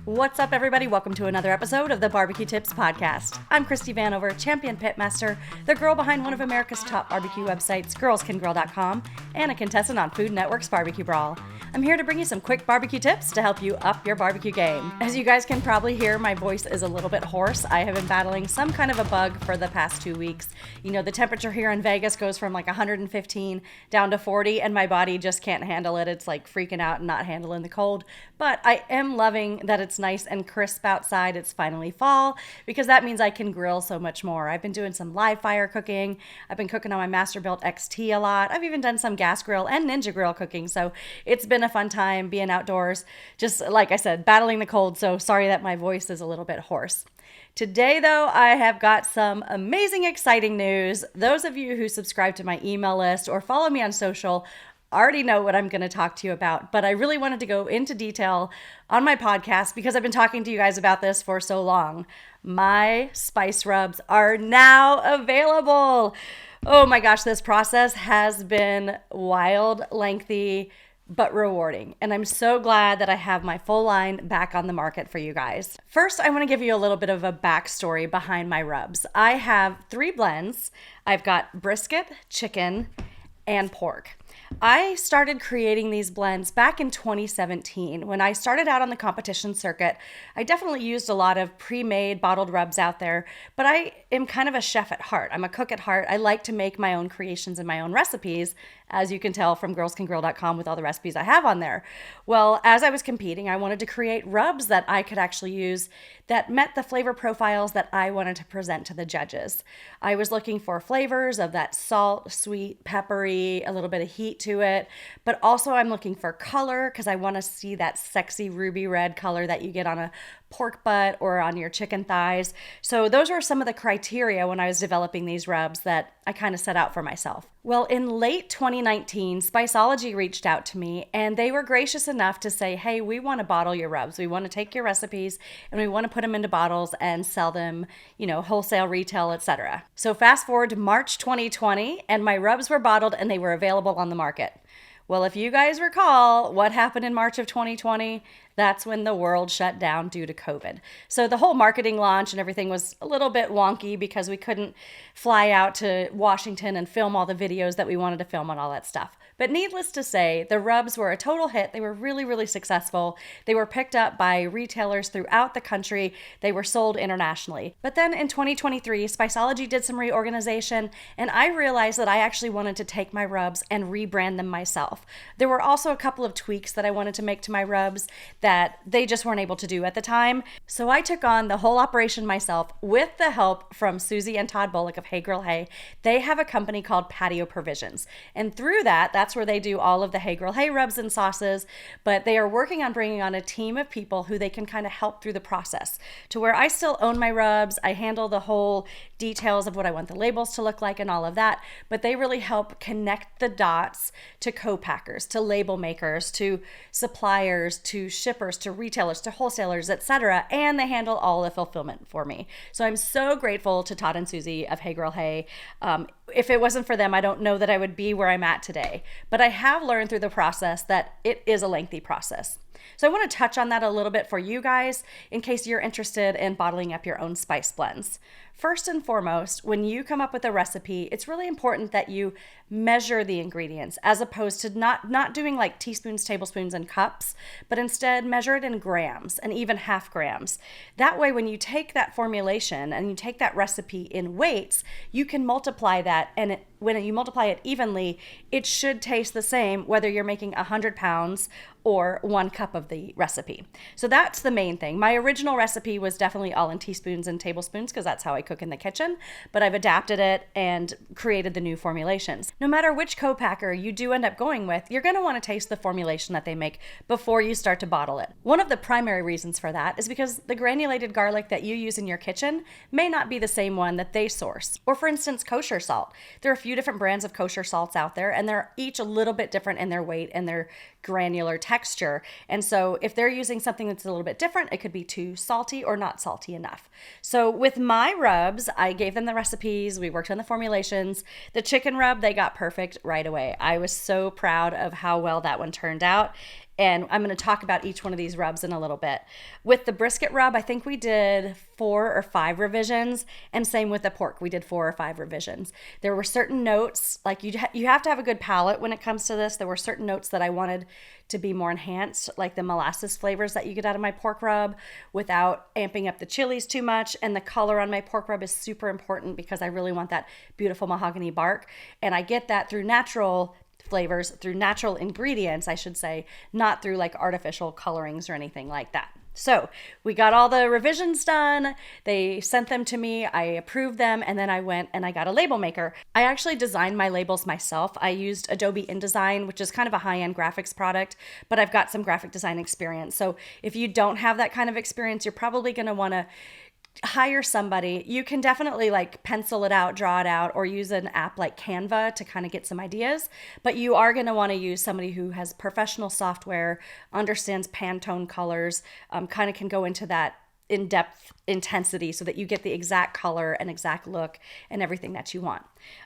What's up, everybody? Welcome to another episode of the BBQ Tips Podcast. I'm Christie Vanover, champion pitmaster, the girl behind one of America's top barbecue websites, girlscangrill.com, and a contestant on Food Network's Barbecue Brawl. I'm here to bring you some quick barbecue tips to help you up your barbecue game. As you guys can probably hear, my voice is a little bit hoarse. I have been battling some kind of a bug for the past 2 weeks. You know, the temperature here in Vegas goes from like 115 down to 40, and my body just can't handle it. It's like freaking out and not handling the cold. But I am loving that it's nice and crisp outside. It's finally fall, because that means I can grill so much more. I've been doing some live fire cooking. I've been cooking on my Masterbuilt XT a lot. I've even done some gas grill and Ninja grill cooking. So it's been a fun time being outdoors, just like I said, battling the cold. So sorry that my voice is a little bit hoarse. Today, though, I have got some amazing, exciting news. Those of you who subscribe to my email list or follow me on social already know what I'm going to talk to you about, but I really wanted to go into detail on my podcast because I've been talking to you guys about this for so long. My spice rubs are now available. Oh my gosh, this process has been wild, lengthy, but rewarding. And I'm so glad that I have my full line back on the market for you guys. First, I want to give you a little bit of a backstory behind my rubs. I have 3 blends. I've got brisket, chicken, and pork. I started creating these blends back in 2017. When I started out on the competition circuit, I definitely used a lot of pre-made bottled rubs out there, but I am kind of a chef at heart. I'm a cook at heart. I like to make my own creations and my own recipes, as you can tell from girlscangrill.com with all the recipes I have on there. Well, as I was competing, I wanted to create rubs that I could actually use that met the flavor profiles that I wanted to present to the judges. I was looking for flavors of that salt, sweet, peppery, a little bit of heat to it, but also I'm looking for color because I want to see that sexy ruby red color that you get on a pork butt or on your chicken thighs. So those were some of the criteria when I was developing these rubs that I kind of set out for myself. Well, in late 2019, Spiceology reached out to me and they were gracious enough to say, hey, we want to bottle your rubs. We want to take your recipes and we want to put them into bottles and sell them, wholesale, retail, etc. So fast forward to March 2020 and my rubs were bottled and they were available on the market. Well, if you guys recall what happened in March of 2020, that's when the world shut down due to COVID. So the whole marketing launch and everything was a little bit wonky because we couldn't fly out to Washington and film all the videos that we wanted to film and all that stuff. But needless to say, the rubs were a total hit. They were really, really successful. They were picked up by retailers throughout the country. They were sold internationally. But then in 2023, Spiceology did some reorganization, and I realized that I actually wanted to take my rubs and rebrand them myself. There were also a couple of tweaks that I wanted to make to my rubs that they just weren't able to do at the time. So I took on the whole operation myself with the help from Susie and Todd Bullock of Hey Girl Hey. They have a company called Patio Provisions. And through that's where they do all of the Hey Girl Hey rubs and sauces. But they are working on bringing on a team of people who they can kind of help through the process to where I still own my rubs. I handle the whole details of what I want the labels to look like and all of that. But they really help connect the dots to co-packers, to label makers, to suppliers, to shippers, to retailers, to wholesalers, etc. And they handle all the fulfillment for me. So I'm so grateful to Todd and Susie of Hey Girl Hey. If it wasn't for them, I don't know that I would be where I'm at today. But I have learned through the process that it is a lengthy process. So I want to touch on that a little bit for you guys in case you're interested in bottling up your own spice blends. First and foremost, when you come up with a recipe, it's really important that you measure the ingredients as opposed to not doing like teaspoons, tablespoons, and cups, but instead measure it in grams and even half grams. That way, when you take that formulation and you take that recipe in weights, you can multiply that, and when you multiply it evenly, it should taste the same whether you're making 100 pounds or 1 cup of the recipe. So that's the main thing. My original recipe was definitely all in teaspoons and tablespoons because that's how I cook in the kitchen, but I've adapted it and created the new formulations. No matter which co-packer you do end up going with, you're going to want to taste the formulation that they make before you start to bottle it. One of the primary reasons for that is because the granulated garlic that you use in your kitchen may not be the same one that they source. Or for instance, kosher salt. There are a few different brands of kosher salts out there, and they're each a little bit different in their weight and their granular texture. And so if they're using something that's a little bit different, it could be too salty or not salty enough. So with my rubs, I gave them the recipes, we worked on the formulations. The chicken rub, they got perfect right away. I was so proud of how well that one turned out. And I'm going to talk about each one of these rubs in a little bit. With the brisket rub, I think we did 4 or 5 revisions, and same with the pork. We did 4 or 5 revisions. There were certain notes, like you have to have a good palate when it comes to this. There were certain notes that I wanted to be more enhanced, like the molasses flavors that you get out of my pork rub without amping up the chilies too much. And the color on my pork rub is super important because I really want that beautiful mahogany bark. And I get that through natural flavors, through natural ingredients, I should say, not through like artificial colorings or anything like that. So we got all the revisions done. They sent them to me. I approved them. And then I went and I got a label maker. I actually designed my labels myself. I used Adobe InDesign, which is kind of a high-end graphics product, but I've got some graphic design experience. So if you don't have that kind of experience, you're probably going to want to hire somebody. You can definitely like pencil it out, draw it out, or use an app like Canva to kind of get some ideas. But you are going to want to use somebody who has professional software, understands Pantone colors, kind of can go into that in-depth intensity so that you get the exact color and exact look and everything that you want.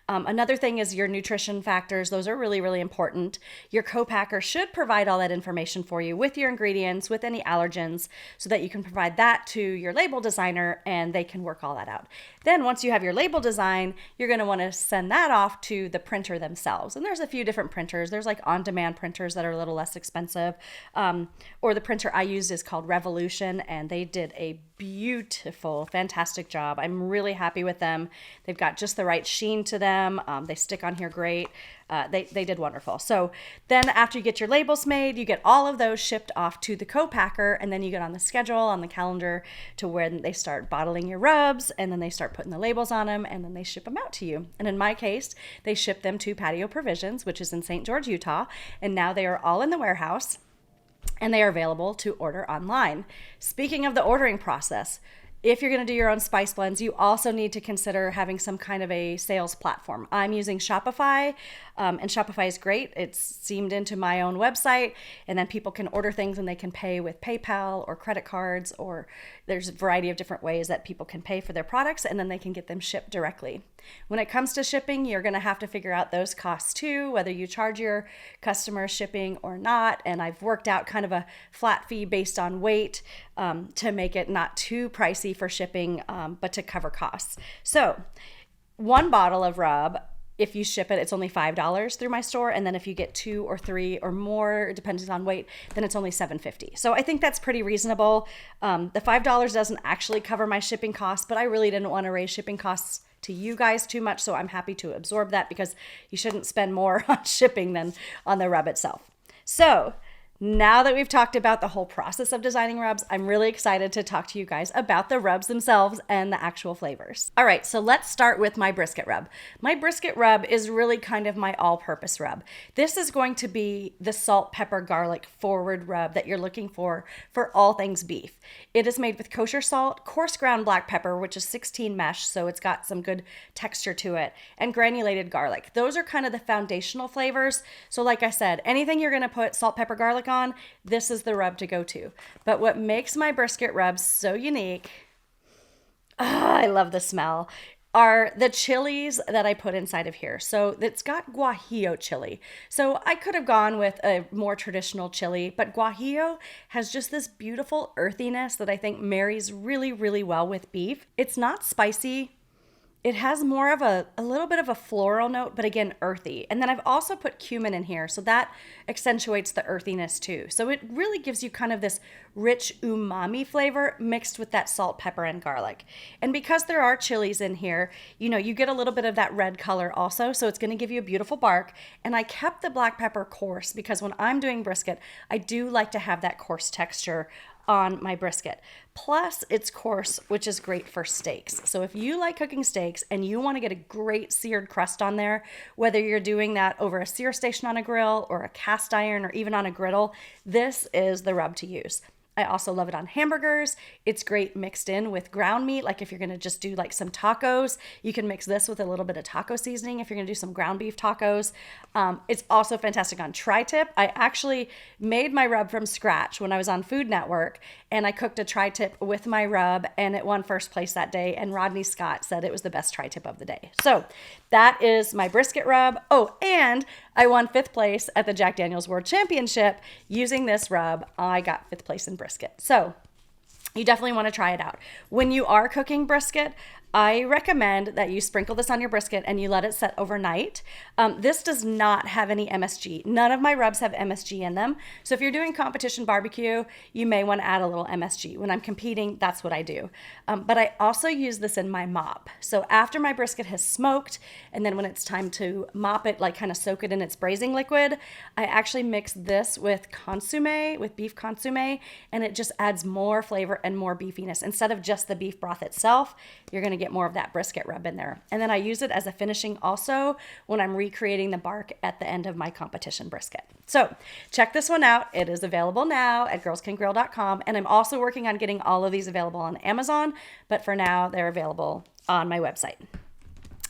Another thing is your nutrition factors. Those are really, really important. Your co-packer should provide all that information for you with your ingredients, with any allergens, so that you can provide that to your label designer and they can work all that out. Then once you have your label design, you're going to want to send that off to the printer themselves. And there's a few different printers. There's like on-demand printers that are a little less expensive. Or the printer I used is called Revolution, and they did a beautiful, fantastic job. I'm really happy with them. They've got just the right sheen to them. They stick on here great. They did wonderful. So then after you get your labels made, you get all of those shipped off to the co-packer, and then you get on the schedule, on the calendar, to when they start bottling your rubs, and then they start putting the labels on them, and then they ship them out to you. And in my case, they ship them to Patio Provisions, which is in St. George, Utah, and now they are all in the warehouse, and they are available to order online. Speaking of the ordering process, if you're going to do your own spice blends, you also need to consider having some kind of a sales platform. I'm using Shopify, and Shopify is great. It's seamed into my own website, and then people can order things and they can pay with PayPal or credit cards, or there's a variety of different ways that people can pay for their products, and then they can get them shipped directly. When it comes to shipping, you're going to have to figure out those costs too, whether you charge your customers shipping or not. And I've worked out kind of a flat fee based on weight to make it not too pricey for shipping, but to cover costs. So one bottle of rub, if you ship it, it's only $5 through my store. And then if you get 2 or 3 or more, depending on weight, then it's only $7.50. So I think that's pretty reasonable. The $5 doesn't actually cover my shipping costs, but I really didn't want to raise shipping costs to you guys too much. So I'm happy to absorb that because you shouldn't spend more on shipping than on the rub itself. So now that we've talked about the whole process of designing rubs, I'm really excited to talk to you guys about the rubs themselves and the actual flavors. All right, so let's start with my brisket rub. My brisket rub is really kind of my all-purpose rub. This is going to be the salt, pepper, garlic forward rub that you're looking for all things beef. It is made with kosher salt, coarse ground black pepper, which is 16 mesh, so it's got some good texture to it, and granulated garlic. Those are kind of the foundational flavors. So like I said, anything you're gonna put salt, pepper, garlic on, this is the rub to go to. But what makes my brisket rub so unique, I love the smell, are the chilies that I put inside of here. So it's got guajillo chili. So I could have gone with a more traditional chili, but guajillo has just this beautiful earthiness that I think marries really, really well with beef. It's not spicy. It has more of a little bit of a floral note, but again, earthy. And then I've also put cumin in here, so that accentuates the earthiness too. So it really gives you kind of this rich umami flavor mixed with that salt, pepper, and garlic. And because there are chilies in here, you get a little bit of that red color also, so it's gonna give you a beautiful bark. And I kept the black pepper coarse because when I'm doing brisket, I do like to have that coarse texture on my brisket. Plus, it's coarse, which is great for steaks. So if you like cooking steaks and you want to get a great seared crust on there, whether you're doing that over a sear station on a grill or a cast iron or even on a griddle, this is the rub to use. I also love it on hamburgers. It's great mixed in with ground meat. Like if you're going to just do like some tacos, you can mix this with a little bit of taco seasoning if you're going to do some ground beef tacos. It's also fantastic on tri-tip. I actually made my rub from scratch when I was on Food Network, and I cooked a tri-tip with my rub, and it won first place that day, and Rodney Scott said it was the best tri-tip of the day. So that is my brisket rub. Oh, and I won 5th place at the Jack Daniel's World Championship using this rub. I got 5th place in brisket. So you definitely want to try it out. When you are cooking brisket, I recommend that you sprinkle this on your brisket and you let it set overnight. This does not have any MSG. None of my rubs have MSG in them. So if you're doing competition barbecue, you may want to add a little MSG. When I'm competing, that's what I do. But I also use this in my mop. So after my brisket has smoked, and then when it's time to mop it, like kind of soak it in its braising liquid, I actually mix this with consomme, with beef consomme, and it just adds more flavor and more beefiness. Instead of just the beef broth itself, you're going to get more of that brisket rub in there. And then I use it as a finishing also when I'm recreating the bark at the end of my competition brisket. So check this one out. It is available now at girlscangrill.com. And I'm also working on getting all of these available on Amazon, but for now they're available on my website.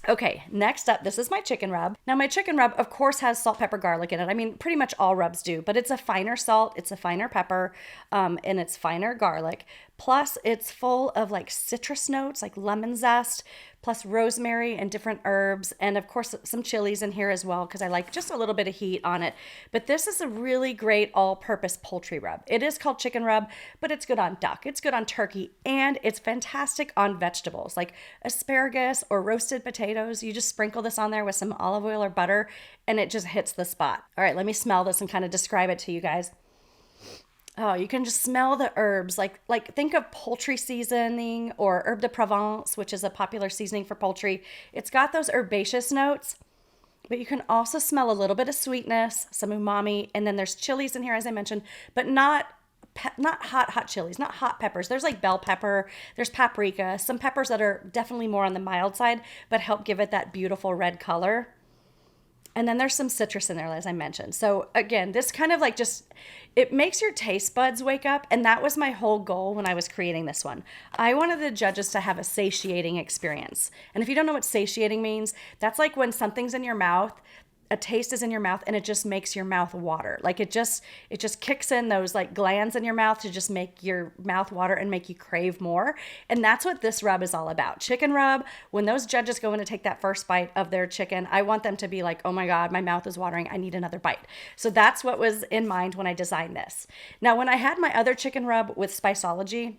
Okay, next up, this is my chicken rub. Now my chicken rub, of course, has salt, pepper, garlic in it. I mean, pretty much all rubs do, but it's a finer salt, it's a finer pepper, and it's finer garlic. Plus it's full of like citrus notes, like lemon zest, plus rosemary and different herbs. And of course, some chilies in here as well, because I like just a little bit of heat on it. But this is a really great all-purpose poultry rub. It is called chicken rub, but it's good on duck, it's good on turkey, and it's fantastic on vegetables like asparagus or roasted potatoes. You just sprinkle this on there with some olive oil or butter, and it just hits the spot. All right, let me smell this and kind of describe it to you guys. Oh, you can just smell the herbs. Like think of poultry seasoning or herbe de Provence, which is a popular seasoning for poultry. It's got those herbaceous notes, but you can also smell a little bit of sweetness, some umami, and then there's chilies in here, as I mentioned, but not hot chilies, not hot peppers. There's like bell pepper, there's paprika, some peppers that are definitely more on the mild side, but help give it that beautiful red color. And then there's some citrus in there, as I mentioned. So again, this kind of like just, it makes your taste buds wake up. And that was my whole goal when I was creating this one. I wanted the judges to have a satiating experience. And if you don't know what satiating means, that's like when something's in your mouth, a taste is in your mouth, and it just makes your mouth water. Like it just kicks in those like glands in your mouth to just make your mouth water and make you crave more. And that's what this rub is all about. Chicken rub, when those judges go in to take that first bite of their chicken, I want them to be like, oh my God, my mouth is watering. I need another bite. So that's what was in mind when I designed this. Now, when I had my other chicken rub with Spiceology,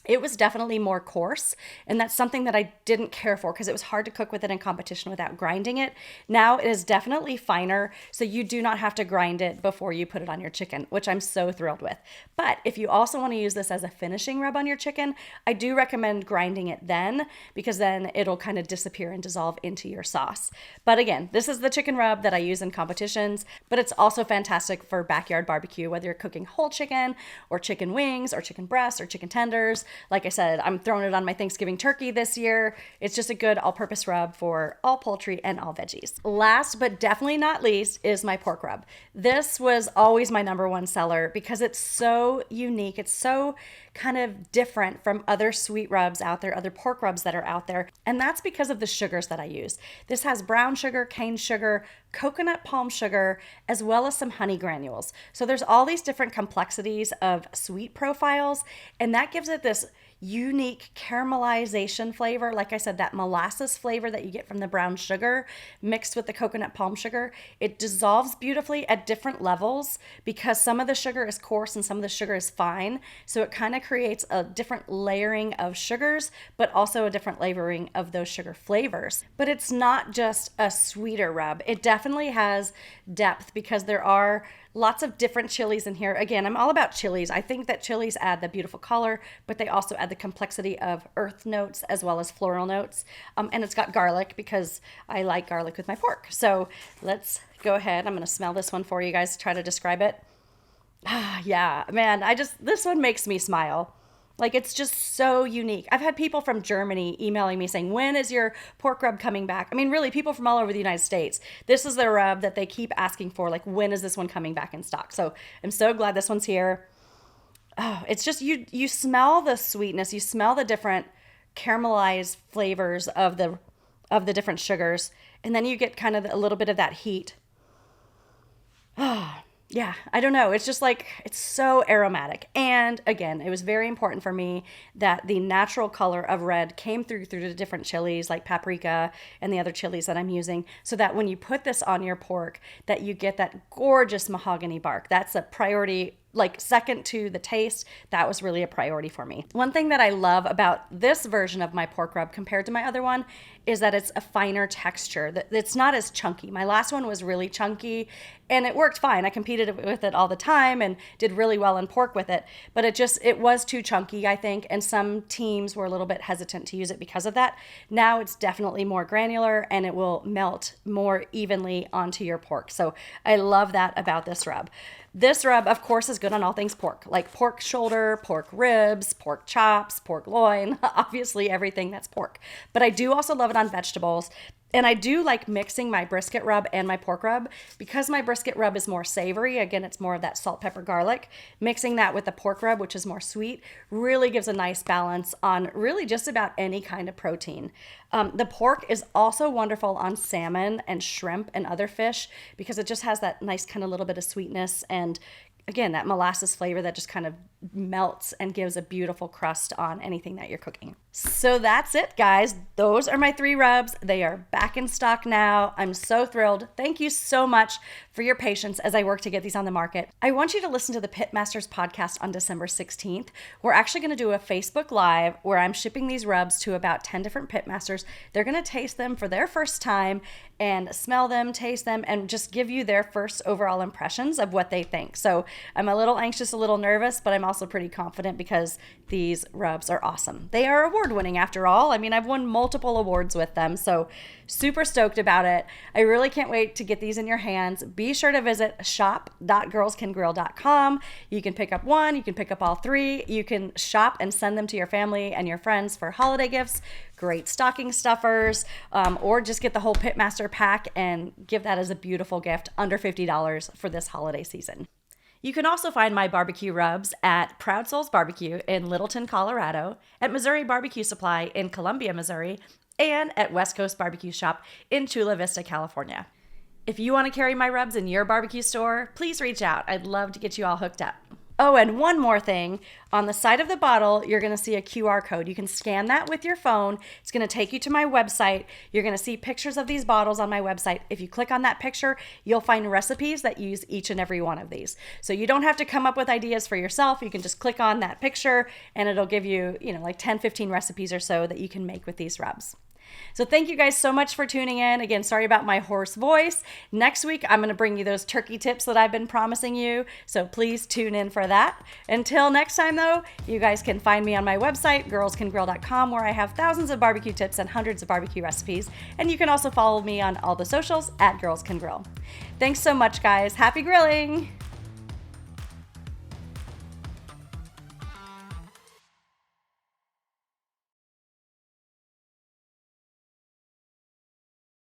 it was definitely more coarse, and that's something that I didn't care for because it was hard to cook with it in competition without grinding it. Now it is definitely finer, so you do not have to grind it before you put it on your chicken, which I'm so thrilled with. But if you also want to use this as a finishing rub on your chicken, I do recommend grinding it then, because then it'll kind of disappear and dissolve into your sauce. But again, this is the chicken rub that I use in competitions, but it's also fantastic for backyard barbecue, whether you're cooking whole chicken or chicken wings or chicken breasts or chicken tenders. Like I said, I'm throwing it on my Thanksgiving turkey this year. It's just a good all-purpose rub for all poultry and all veggies. Last but definitely not least is my pork rub. This was always my number one seller because it's so unique. It's so kind of different from other sweet rubs out there, other pork rubs that are out there. And that's because of the sugars that I use. This has brown sugar, cane sugar, coconut palm sugar, as well as some honey granules. So there's all these different complexities of sweet profiles, and that gives it this unique caramelization flavor. Like I said, that molasses flavor that you get from the brown sugar mixed with the coconut palm sugar. It dissolves beautifully at different levels because some of the sugar is coarse and some of the sugar is fine. So it kind of creates a different layering of sugars, but also a different layering of those sugar flavors. But it's not just a sweeter rub. It definitely has depth because there are lots of different chilies in here. Again, I'm all about chilies. I think that chilies add the beautiful color, but they also add the complexity of earth notes as well as floral notes. And it's got garlic because I like garlic with my pork. So let's go ahead. I'm going to smell this one for you guys to try to describe it. Yeah, man, this one makes me smile. Like, it's just so unique. I've had people from Germany emailing me saying, when is your pork rub coming back? I mean, really, people from all over the United States. This is the rub that they keep asking for, like, when is this one coming back in stock? So I'm so glad this one's here. Oh, it's just, you smell the sweetness. You smell the different caramelized flavors of the different sugars. And then you get kind of a little bit of that heat. Oh, Yeah, I don't know. It's just like, it's so aromatic. And again, it was very important for me that the natural color of red came through the different chilies like paprika and the other chilies that I'm using, so that when you put this on your pork, that you get that gorgeous mahogany bark. That's a priority, like second to the taste. That was really a priority for me. One thing that I love about this version of my pork rub compared to my other one is that it's a finer texture. That it's not as chunky. My last one was really chunky and it worked fine. I competed with it all the time and did really well in pork with it, but it was too chunky, I think, and some teams were a little bit hesitant to use it because of that. Now it's definitely more granular and it will melt more evenly onto your pork. So I love that about this rub. This rub, of course, is good on all things pork, like pork shoulder, pork ribs, pork chops, pork loin, obviously everything that's pork. But I do also love it on vegetables. And I do like mixing my brisket rub and my pork rub because my brisket rub is more savory. Again, it's more of that salt, pepper, garlic. Mixing that with the pork rub, which is more sweet, really gives a nice balance on really just about any kind of protein. The pork is also wonderful on salmon and shrimp and other fish because it just has that nice kind of little bit of sweetness and again, that molasses flavor that just kind of melts and gives a beautiful crust on anything that you're cooking. So that's it, guys. Those are my 3 rubs. They are back in stock now. I'm so thrilled. Thank you so much for your patience as I work to get these on the market. I want you to listen to the Pitmasters podcast on December 16th. We're actually going to do a Facebook Live where I'm shipping these rubs to about 10 different Pitmasters. They're going to taste them for their first time and smell them, taste them, and just give you their first overall impressions of what they think. So I'm a little anxious, a little nervous, but I'm also pretty confident because these rubs are awesome. They are award-winning after all. I mean, I've won multiple awards with them, so super stoked about it. I really can't wait to get these in your hands. Be sure to visit shop.girlscangrill.com. You can pick up one, you can pick up all 3. You can shop and send them to your family and your friends for holiday gifts, great stocking stuffers, or just get the whole Pitmaster pack and give that as a beautiful gift under $50 for this holiday season. You can also find my barbecue rubs at Proud Souls Barbecue in Littleton, Colorado, at Missouri Barbecue Supply in Columbia, Missouri, and at West Coast Barbecue Shop in Chula Vista, California. If you want to carry my rubs in your barbecue store, please reach out. I'd love to get you all hooked up. Oh, and one more thing. On the side of the bottle, you're going to see a QR code. You can scan that with your phone. It's going to take you to my website. You're going to see pictures of these bottles on my website. If you click on that picture, you'll find recipes that use each and every one of these. So you don't have to come up with ideas for yourself. You can just click on that picture and it'll give you, like 10, 15 recipes or so that you can make with these rubs. So thank you guys so much for tuning in. Again, sorry about my hoarse voice. Next week, I'm going to bring you those turkey tips that I've been promising you. So please tune in for that. Until next time, though, you guys can find me on my website, girlscangrill.com, where I have thousands of barbecue tips and hundreds of barbecue recipes. And you can also follow me on all the socials at Girls Can Grill. Thanks so much, guys. Happy grilling!